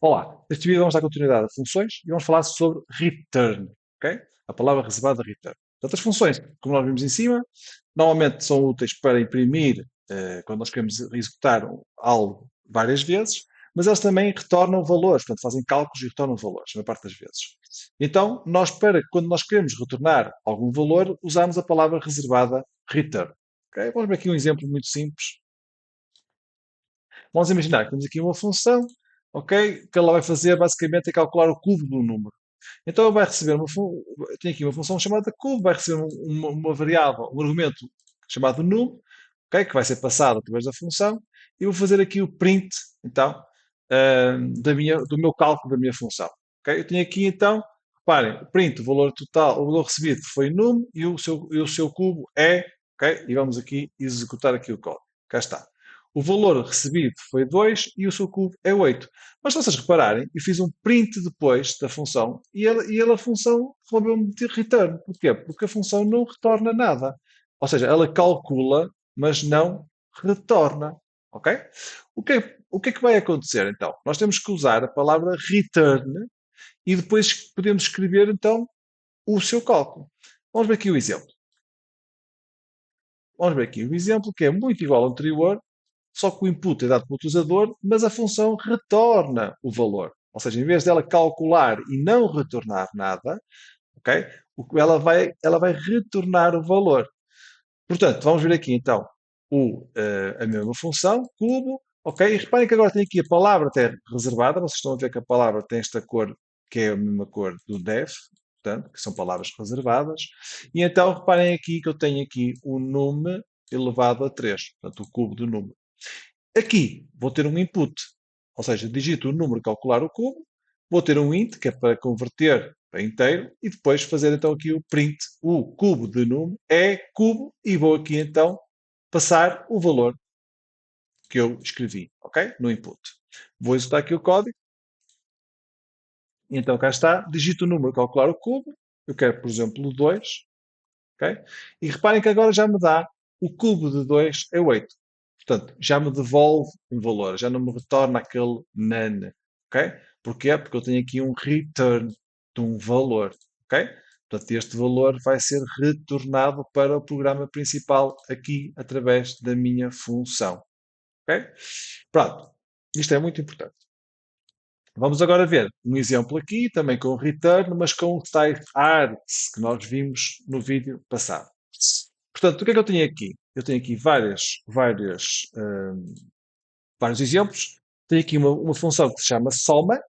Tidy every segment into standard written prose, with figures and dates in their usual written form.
Olá, neste vídeo vamos dar continuidade a funções e vamos falar sobre return, ok? A palavra reservada return. Portanto, as funções, como nós vimos em cima, normalmente são úteis para imprimir, quando nós queremos executar algo várias vezes, mas elas também retornam valores, portanto, fazem cálculos e retornam valores, na parte das vezes. Então, quando nós queremos retornar algum valor, usamos a palavra reservada return. Ok? Vamos ver aqui um exemplo muito simples. Vamos imaginar que temos aqui uma função, ok? Que ela vai fazer basicamente é calcular o cubo do número. Então ele vai receber tem aqui uma função chamada cubo, vai receber uma variável, um argumento chamado num, ok? Que vai ser passado através da função, e vou fazer aqui o print, então, do meu cálculo da minha função. Ok? Eu tenho aqui então, reparem, o print, o valor total, o valor recebido foi num e o seu cubo é, ok? E vamos aqui executar aqui o código. Cá está. O valor recebido foi 2 e o seu cubo é 8. Mas se vocês repararem, eu fiz um print depois da função e a função devolveu-me de return. Porquê? Porque a função não retorna nada. Ou seja, ela calcula, mas não retorna. Ok? O que é que vai acontecer então? Nós temos que usar a palavra return e depois podemos escrever então o seu cálculo. Vamos ver aqui o exemplo. Vamos ver aqui o exemplo que é muito igual ao anterior, só que o input é dado pelo utilizador, mas a função retorna o valor. Ou seja, em vez dela calcular e não retornar nada, ok? Ela vai retornar o valor. Portanto, vamos ver aqui então a mesma função, cubo, ok? E reparem que agora tem aqui a palavra até reservada. Vocês estão a ver que a palavra tem esta cor, que é a mesma cor do def, portanto, que são palavras reservadas. E então reparem aqui que eu tenho aqui o nome elevado a 3, portanto, o cubo do número. Aqui vou ter um input, ou seja, digito o número, calcular o cubo, vou ter um int, que é para converter para inteiro, e depois fazer então aqui o print, o cubo de número é cubo, e vou aqui então passar o valor que eu escrevi, ok? No input. Vou executar aqui o código, e então cá está, digito o número, calcular o cubo, eu quero, por exemplo, o 2, ok? E reparem que agora já me dá o cubo de 2 é 8. Portanto, já me devolve um valor, já não me retorna aquele none, ok? Porquê? Porque eu tenho aqui um return de um valor, ok? Portanto, este valor vai ser retornado para o programa principal aqui através da minha função, ok? Pronto, isto é muito importante. Vamos agora ver um exemplo aqui, também com return, mas com o type args que nós vimos no vídeo passado. Portanto, o que é que eu tenho aqui? Eu tenho aqui vários exemplos. Tenho aqui uma função que se chama soma.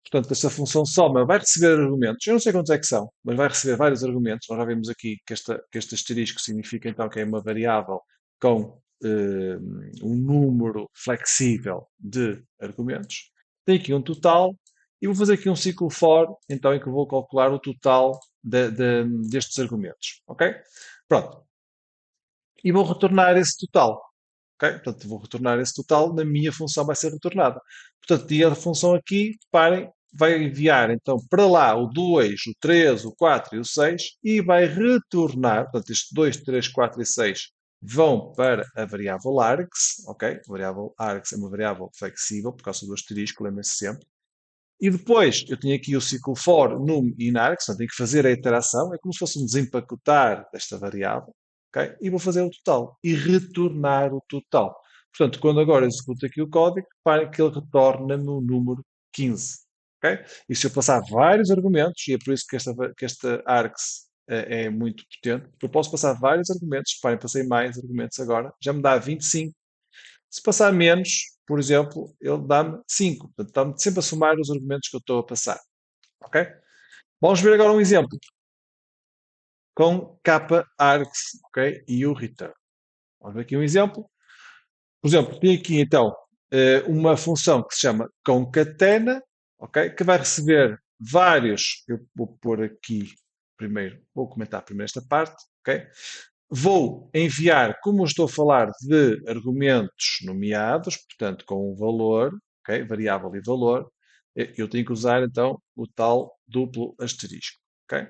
Portanto, essa função soma vai receber argumentos. Eu não sei quantos é que são, mas vai receber vários argumentos. Nós já vimos aqui que este asterisco significa então que é uma variável com um número flexível de argumentos. Tenho aqui um total e vou fazer aqui um ciclo for, então, em que eu vou calcular o total destes argumentos. Ok? Pronto. E vou retornar esse total. Ok? Portanto, vou retornar esse total, na minha função vai ser retornada. Portanto, e a função aqui, reparem, vai enviar então para lá o 2, o 3, o 4 e o 6 e vai retornar, portanto, estes 2, 3, 4 e 6 vão para a variável args, ok? A variável args é uma variável flexível por causa do asterisco, lembrem-se sempre. E depois eu tenho aqui o ciclo for, num e inargs, portanto, tenho que fazer a iteração, é como se fosse um desempacotar desta variável, ok? E vou fazer o total e retornar o total. Portanto, quando agora executo aqui o código, reparem que ele retorna-me o número 15, ok? E se eu passar vários argumentos, e é por isso que esta args é muito potente, porque eu posso passar vários argumentos, reparem, passei mais argumentos agora, já me dá 25. Se passar menos, por exemplo, ele dá-me 5. Portanto, está-me sempre a somar os argumentos que eu estou a passar. Ok? Vamos ver agora um exemplo com k-args, ok? E o return. Vamos ver aqui um exemplo. Por exemplo, tem aqui então uma função que se chama concatena, ok? Que vai receber vários. Eu vou pôr aqui primeiro, vou comentar primeiro esta parte, ok? Vou enviar, como eu estou a falar de argumentos nomeados, portanto, com um valor, ok? Variável e valor, eu tenho que usar então o tal duplo asterisco, ok?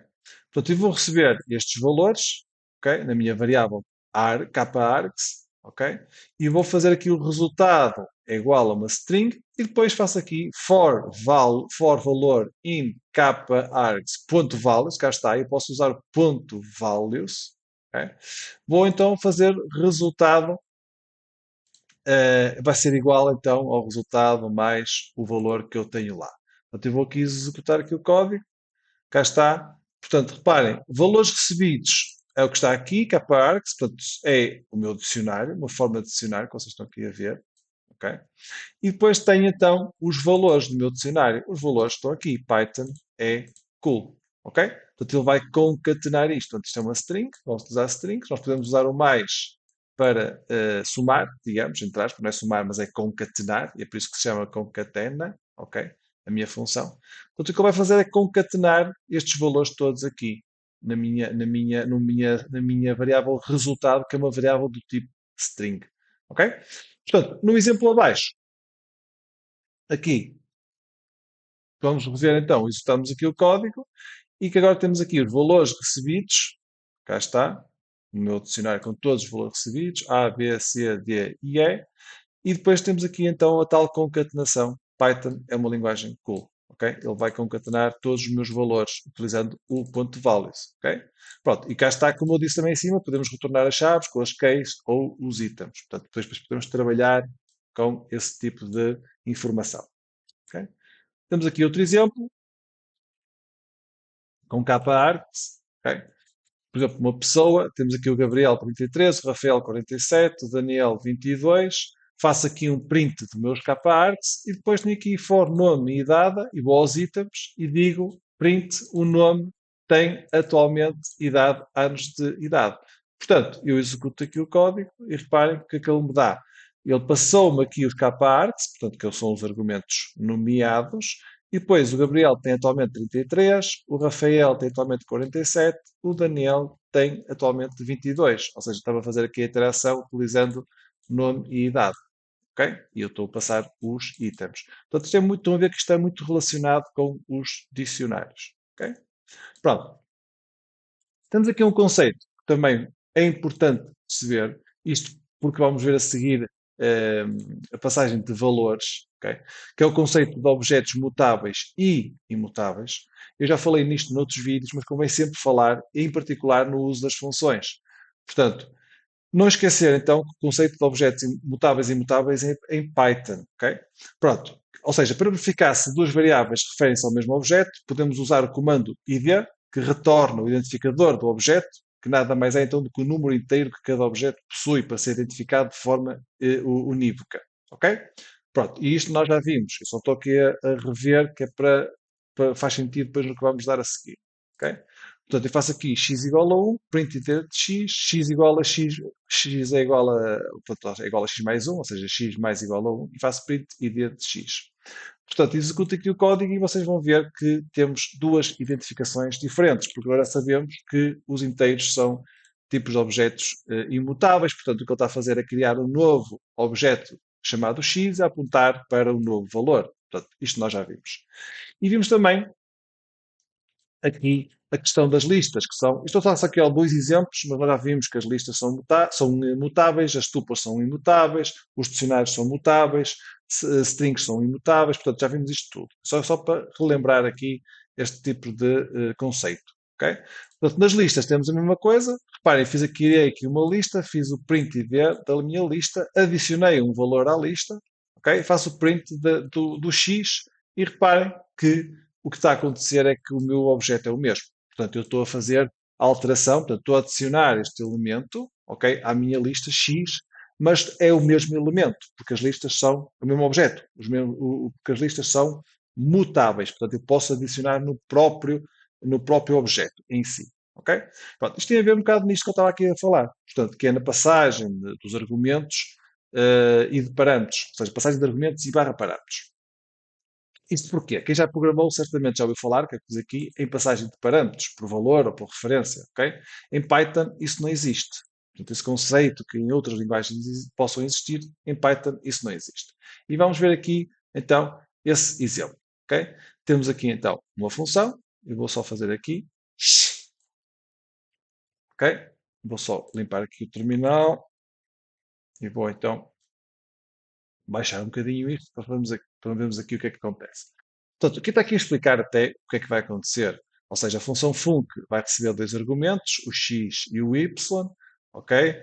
Portanto, eu vou receber estes valores, ok? Na minha variável k-args, ok? E vou fazer aqui o resultado é igual a uma string e depois faço aqui for valor in capa_args.values, cá está, eu posso usar o ponto .values, ok? Vou então fazer resultado, vai ser igual então ao resultado mais o valor que eu tenho lá. Portanto, eu vou aqui executar aqui o código, cá está. Portanto, reparem, valores recebidos é o que está aqui, capa_args, portanto, é o meu dicionário, uma forma de dicionário que vocês estão aqui a ver, ok? E depois tenho então os valores do meu dicionário. Os valores estão aqui. Python é cool. Ok? Portanto, ele vai concatenar isto. Portanto, isto é uma string. Vamos utilizar strings. Nós podemos usar o mais para somar, digamos, entre aspas. Não é somar, mas é concatenar. E é por isso que se chama concatena. Ok? A minha função. Portanto, o que ele vai fazer é concatenar estes valores todos aqui na minha variável resultado, que é uma variável do tipo string. Ok? Portanto, no exemplo abaixo, aqui, vamos rever então, executamos aqui o código e que agora temos aqui os valores recebidos, cá está, no meu dicionário com todos os valores recebidos, A, B, C, D e E, e depois temos aqui então a tal concatenação. Python é uma linguagem cool, ok? Ele vai concatenar todos os meus valores utilizando o ponto values, ok? Pronto, e cá está, como eu disse também em cima, podemos retornar as chaves com as keys ou os itens. Portanto, depois podemos trabalhar com esse tipo de informação, ok? Temos aqui outro exemplo, com capa arts, ok? Por exemplo, uma pessoa, temos aqui o Gabriel 33, o Rafael 47, o Daniel 22. Faço aqui um print dos meus capa arts e depois tenho aqui for nome e idade e vou aos itens e digo print o nome tem atualmente idade, anos de idade. Portanto, eu executo aqui o código e reparem o que é que ele me dá. Ele passou-me aqui os capa arts, portanto, que são os argumentos nomeados, e depois o Gabriel tem atualmente 33, o Rafael tem atualmente 47, o Daniel tem atualmente 22. Ou seja, estava a fazer aqui a interação utilizando nome e idade. Ok? E eu estou a passar os itens. Portanto, isto é muito, estão a ver que isto é muito relacionado com os dicionários. Ok? Pronto. Temos aqui um conceito que também é importante perceber, isto porque vamos ver a seguir eh, a passagem de valores, ok? Que é o conceito de objetos mutáveis e imutáveis. Eu já falei nisto noutros vídeos, mas convém sempre falar, em particular no uso das funções. Portanto, não esquecer então que o conceito de objetos mutáveis e imutáveis é em Python, ok? Pronto. Ou seja, para verificar se duas variáveis referem-se ao mesmo objeto, podemos usar o comando id, que retorna o identificador do objeto, que nada mais é então do que o número inteiro que cada objeto possui para ser identificado de forma unívoca, ok? Pronto, e isto nós já vimos. Eu só estou aqui a rever, que é para faz sentido depois no que vamos dar a seguir, ok? Portanto, eu faço aqui x igual a 1, print id de x igual a x, x é igual a, portanto, é igual a x mais 1, ou seja, x mais igual a 1, e faço print id de x. Portanto, executo aqui o código e vocês vão ver que temos duas identificações diferentes, porque agora sabemos que os inteiros são tipos de objetos imutáveis, portanto, o que ele está a fazer é criar um novo objeto chamado x a apontar para um novo valor. Portanto, isto nós já vimos. E vimos também aqui a questão das listas, que são. Estou a dar aqui alguns exemplos, mas nós já vimos que as listas são imutáveis, as tuplas são imutáveis, os dicionários são mutáveis, strings são imutáveis, portanto já vimos isto tudo. Só para relembrar aqui este tipo de conceito. Okay? Portanto, nas listas temos a mesma coisa. Reparem, criei aqui uma lista, fiz o print id da minha lista, adicionei um valor à lista, okay? Faço o print do x e reparem que o que está a acontecer é que o meu objeto é o mesmo. Portanto, eu estou a fazer a alteração, portanto, estou a adicionar este elemento, ok, à minha lista X, mas é o mesmo elemento, porque as listas são o mesmo objeto, porque as listas são mutáveis, portanto, eu posso adicionar no próprio objeto em si. Ok? Pronto, isto tem a ver um bocado nisto que eu estava aqui a falar, portanto, que é na passagem dos argumentos e de parâmetros, ou seja, passagem de argumentos e barra parâmetros. Isto porquê? Quem já programou certamente já ouviu falar, que é que diz aqui, em passagem de parâmetros, por valor ou por referência, ok? Em Python isso não existe. Portanto, esse conceito que em outras linguagens possam existir, em Python isso não existe. E vamos ver aqui, então, esse exemplo, ok? Temos aqui, então, uma função, eu vou só fazer aqui, ok? Vou só limpar aqui o terminal, e vou, então, baixar um bocadinho isto para vermos aqui o que é que acontece. Portanto, aqui está aqui a explicar até o que é que vai acontecer. Ou seja, a função func vai receber dois argumentos, o x e o y, ok?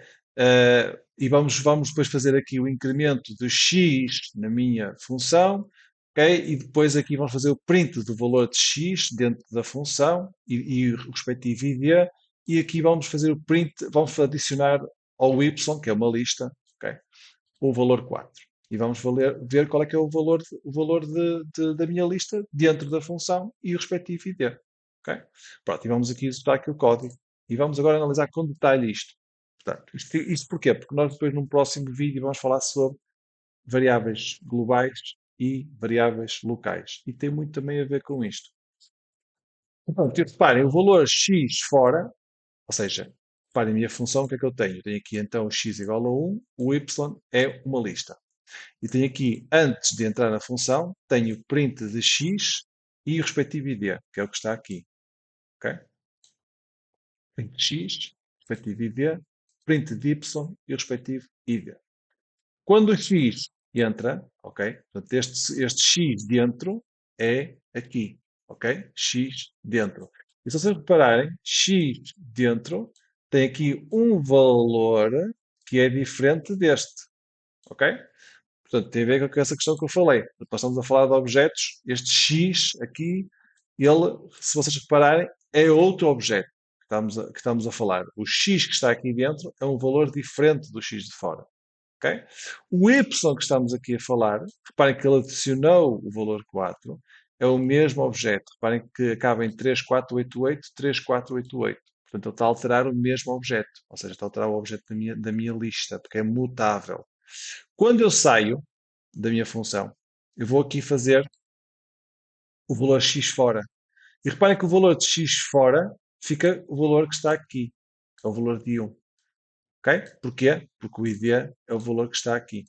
E vamos depois fazer aqui o incremento de x na minha função, ok? E depois aqui vamos fazer o print do valor de x dentro da função e o respectivo id. E aqui vamos fazer o print, vamos adicionar ao y, que é uma lista, ok? O valor 4. E vamos ver qual é que é o valor da minha lista dentro da função e o respectivo ID. Ok? Pronto, e vamos aqui executar aqui o código. E vamos agora analisar com detalhe isto. Portanto, isto porquê? Porque nós depois num próximo vídeo vamos falar sobre variáveis globais e variáveis locais. E tem muito também a ver com isto. Pronto, e reparem, o valor x fora, ou seja, reparem a minha função, o que é que eu tenho? Eu tenho aqui então o x igual a 1, o y é uma lista. E tenho aqui, antes de entrar na função, tenho print de x e o respectivo id, que é o que está aqui. Ok? Print de x, respectivo id, print de y e o respectivo id. Quando o x entra, ok? Portanto, este x dentro é aqui, ok? X dentro. E se vocês repararem, x dentro tem aqui um valor que é diferente deste, ok? Portanto, tem a ver com essa questão que eu falei. Nós estamos a falar de objetos. Este X aqui, ele, se vocês repararem, é outro objeto que estamos a falar. O X que está aqui dentro é um valor diferente do X de fora. Ok? O Y que estamos aqui a falar, reparem que ele adicionou o valor 4, é o mesmo objeto. Reparem que acaba em 3488, 3488. Portanto, ele está a alterar o mesmo objeto. Ou seja, está a alterar o objeto da minha lista, porque é mutável. Quando eu saio da minha função, eu vou aqui fazer o valor x fora. E reparem que o valor de x fora fica o valor que está aqui, que é o valor de 1. Ok? Porquê? Porque o id é o valor que está aqui.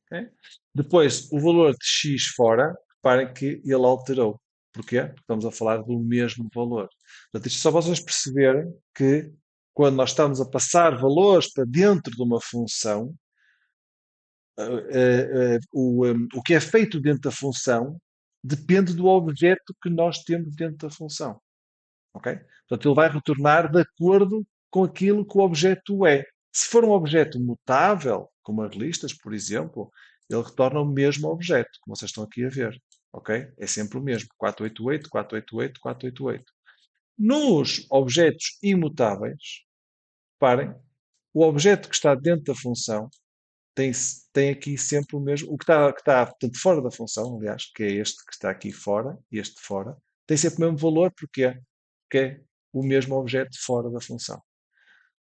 Ok? Depois, o valor de x fora, reparem que ele alterou. Porquê? Porque estamos a falar do mesmo valor. Portanto, isto é só vocês perceberem que quando nós estamos a passar valores para dentro de uma função, o que é feito dentro da função depende do objeto que nós temos dentro da função. Ok? Portanto, ele vai retornar de acordo com aquilo que o objeto é. Se for um objeto mutável, como as listas, por exemplo, ele retorna o mesmo objeto, como vocês estão aqui a ver. Ok? É sempre o mesmo. 488, 488, 488. Nos objetos imutáveis, reparem, o objeto que está dentro da função tem, tem aqui sempre o mesmo. O que está portanto, fora da função, aliás, que é este que está aqui fora, este fora, tem sempre o mesmo valor, porque é o mesmo objeto fora da função.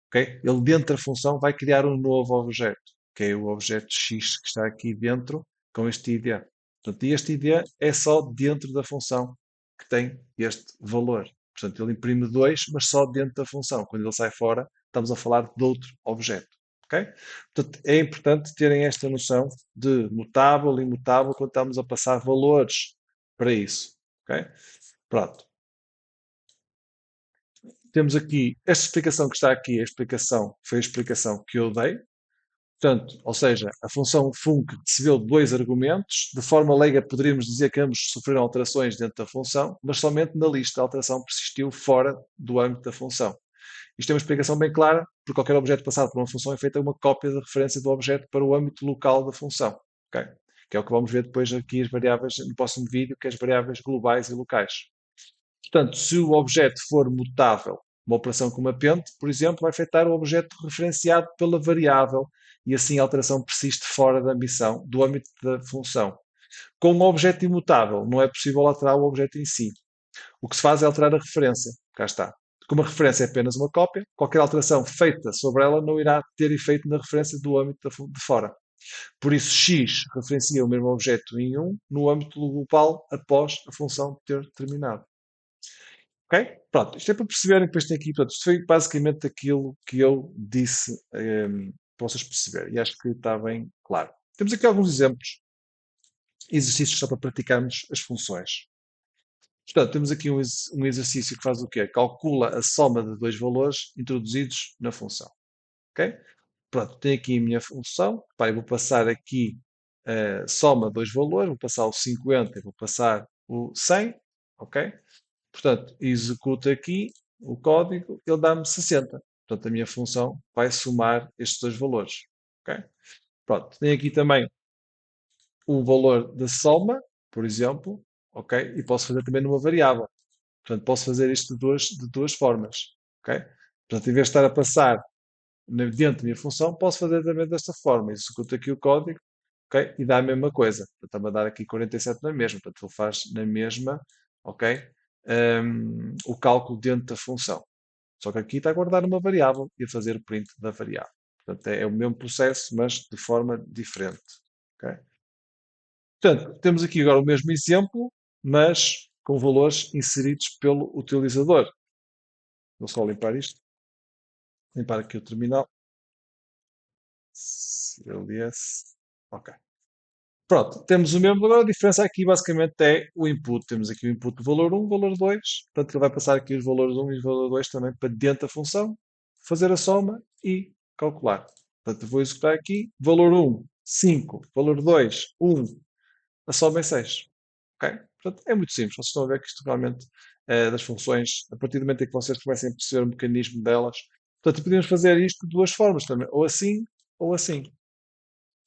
Okay? Ele dentro da função vai criar um novo objeto, que é o objeto x que está aqui dentro com este id. Portanto, este id é só dentro da função que tem este valor. Portanto, ele imprime 2, mas só dentro da função. Quando ele sai fora, estamos a falar de outro objeto. Okay? Portanto, é importante terem esta noção de mutável e imutável quando estamos a passar valores para isso. Okay? Pronto. Temos aqui esta explicação que está aqui, a explicação foi a explicação que eu dei. Portanto, ou seja, a função func recebeu dois argumentos. De forma leiga, poderíamos dizer que ambos sofreram alterações dentro da função, mas somente na lista a alteração persistiu fora do âmbito da função. Isto é uma explicação bem clara, porque qualquer objeto passado por uma função é feita uma cópia da referência do objeto para o âmbito local da função. Okay? Que é o que vamos ver depois aqui as variáveis no próximo vídeo, que é as variáveis globais e locais. Portanto, se o objeto for mutável, uma operação como append, por exemplo, vai afetar o objeto referenciado pela variável e assim a alteração persiste fora da missão, do âmbito da função. Com um objeto imutável, não é possível alterar o objeto em si. O que se faz é alterar a referência. Cá está. Como a referência é apenas uma cópia, qualquer alteração feita sobre ela não irá ter efeito na referência do âmbito de fora. Por isso, x referencia o mesmo objeto em 1 no âmbito global após a função ter terminado. Ok? Pronto, isto é para perceberem que depois tem aqui, portanto, isto foi basicamente aquilo que eu disse para vocês perceberem. E acho que está bem claro. Temos aqui alguns exemplos, exercícios só para praticarmos as funções. Portanto, temos aqui um exercício que faz o quê? Calcula a soma de dois valores introduzidos na função. Ok? Pronto, tenho aqui a minha função. Pá, eu vou passar aqui soma dois valores, vou passar o 50 e vou passar o 100, ok? Portanto, executo aqui o código, ele dá-me 60. Portanto, a minha função vai somar estes dois valores, ok? Pronto, tem aqui também o valor da soma, por exemplo, ok? E posso fazer também numa variável. Portanto, posso fazer isto de duas formas, ok? Portanto, em vez de estar a passar dentro da minha função, posso fazer também desta forma. Executo aqui o código, ok? E dá a mesma coisa. Portanto, está-me a dar aqui 47 na mesma. Portanto, ele faz na mesma, ok? O cálculo dentro da função. Só que aqui está a guardar uma variável e a fazer o print da variável. Portanto, é o mesmo processo, mas de forma diferente, ok? Portanto, temos aqui agora o mesmo exemplo, mas com valores inseridos pelo utilizador. Vou só limpar isto. Limpar aqui o terminal. CLS. Ok. Pronto, temos o mesmo. Agora a diferença aqui basicamente é o input. Temos aqui o input do valor 1, valor 2. Portanto, ele vai passar aqui os valores 1 e o valor 2 também para dentro da função, fazer a soma e calcular. Portanto, vou executar aqui. Valor 1, 5. Valor 2, 1. A soma é 6. Ok? Portanto, é muito simples. Vocês estão a ver que isto realmente das funções, a partir do momento em que vocês comecem a perceber o mecanismo delas, portanto, podemos fazer isto de duas formas também, ou assim ou assim.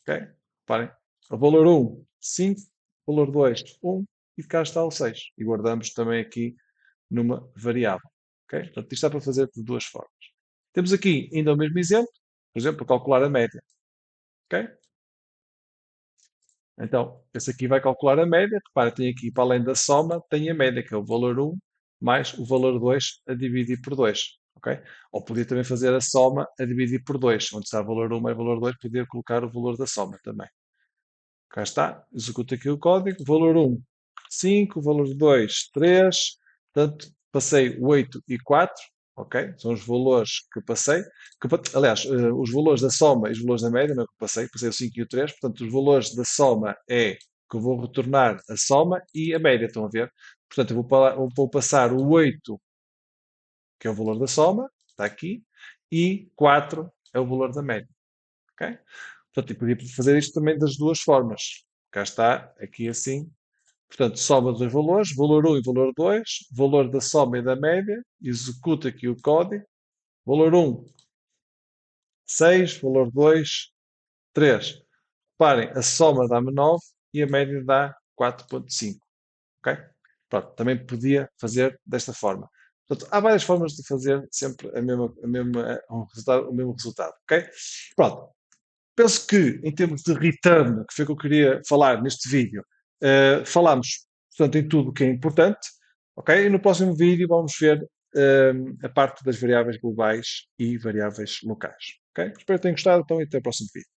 Ok? Reparem, o valor 1, 5, valor 2, 1 e cá está o 6. E guardamos também aqui numa variável. Ok? Portanto, isto dá para fazer de duas formas. Temos aqui ainda o mesmo exemplo, por exemplo, para calcular a média. Ok? Então, esse aqui vai calcular a média. Repara, tem aqui, para além da soma, tem a média, que é o valor 1 mais o valor 2 a dividir por 2. Ok? Ou podia também fazer a soma a dividir por 2. Onde está o valor 1 mais o valor 2, podia colocar o valor da soma também. Cá está, executa aqui o código. Valor 1, 5. Valor 2, 3. Portanto, passei 8 e 4. Ok? São os valores que passei. Aliás, os valores da soma e os valores da média, não é que passei. Passei o 5 e o 3. Portanto, os valores da soma é que eu vou retornar a soma e a média. Estão a ver? Portanto, eu vou passar o 8, que é o valor da soma. Está aqui. E 4 é o valor da média. Ok? Portanto, eu podia fazer isto também das duas formas. Cá está, aqui assim. Portanto, soma dos valores, valor 1 e valor 2, valor da soma e da média, executa aqui o código, valor 1, 6, valor 2, 3. Reparem, a soma dá-me 9 e a média dá 4,5. Ok? Pronto, também podia fazer desta forma. Portanto, há várias formas de fazer sempre o mesmo resultado. Ok? Pronto. Penso que, em termos de return, que foi o que eu queria falar neste vídeo, falámos, portanto, em tudo o que é importante, ok? E no próximo vídeo vamos ver a parte das variáveis globais e variáveis locais, ok? Espero que tenham gostado, então, e até o próximo vídeo.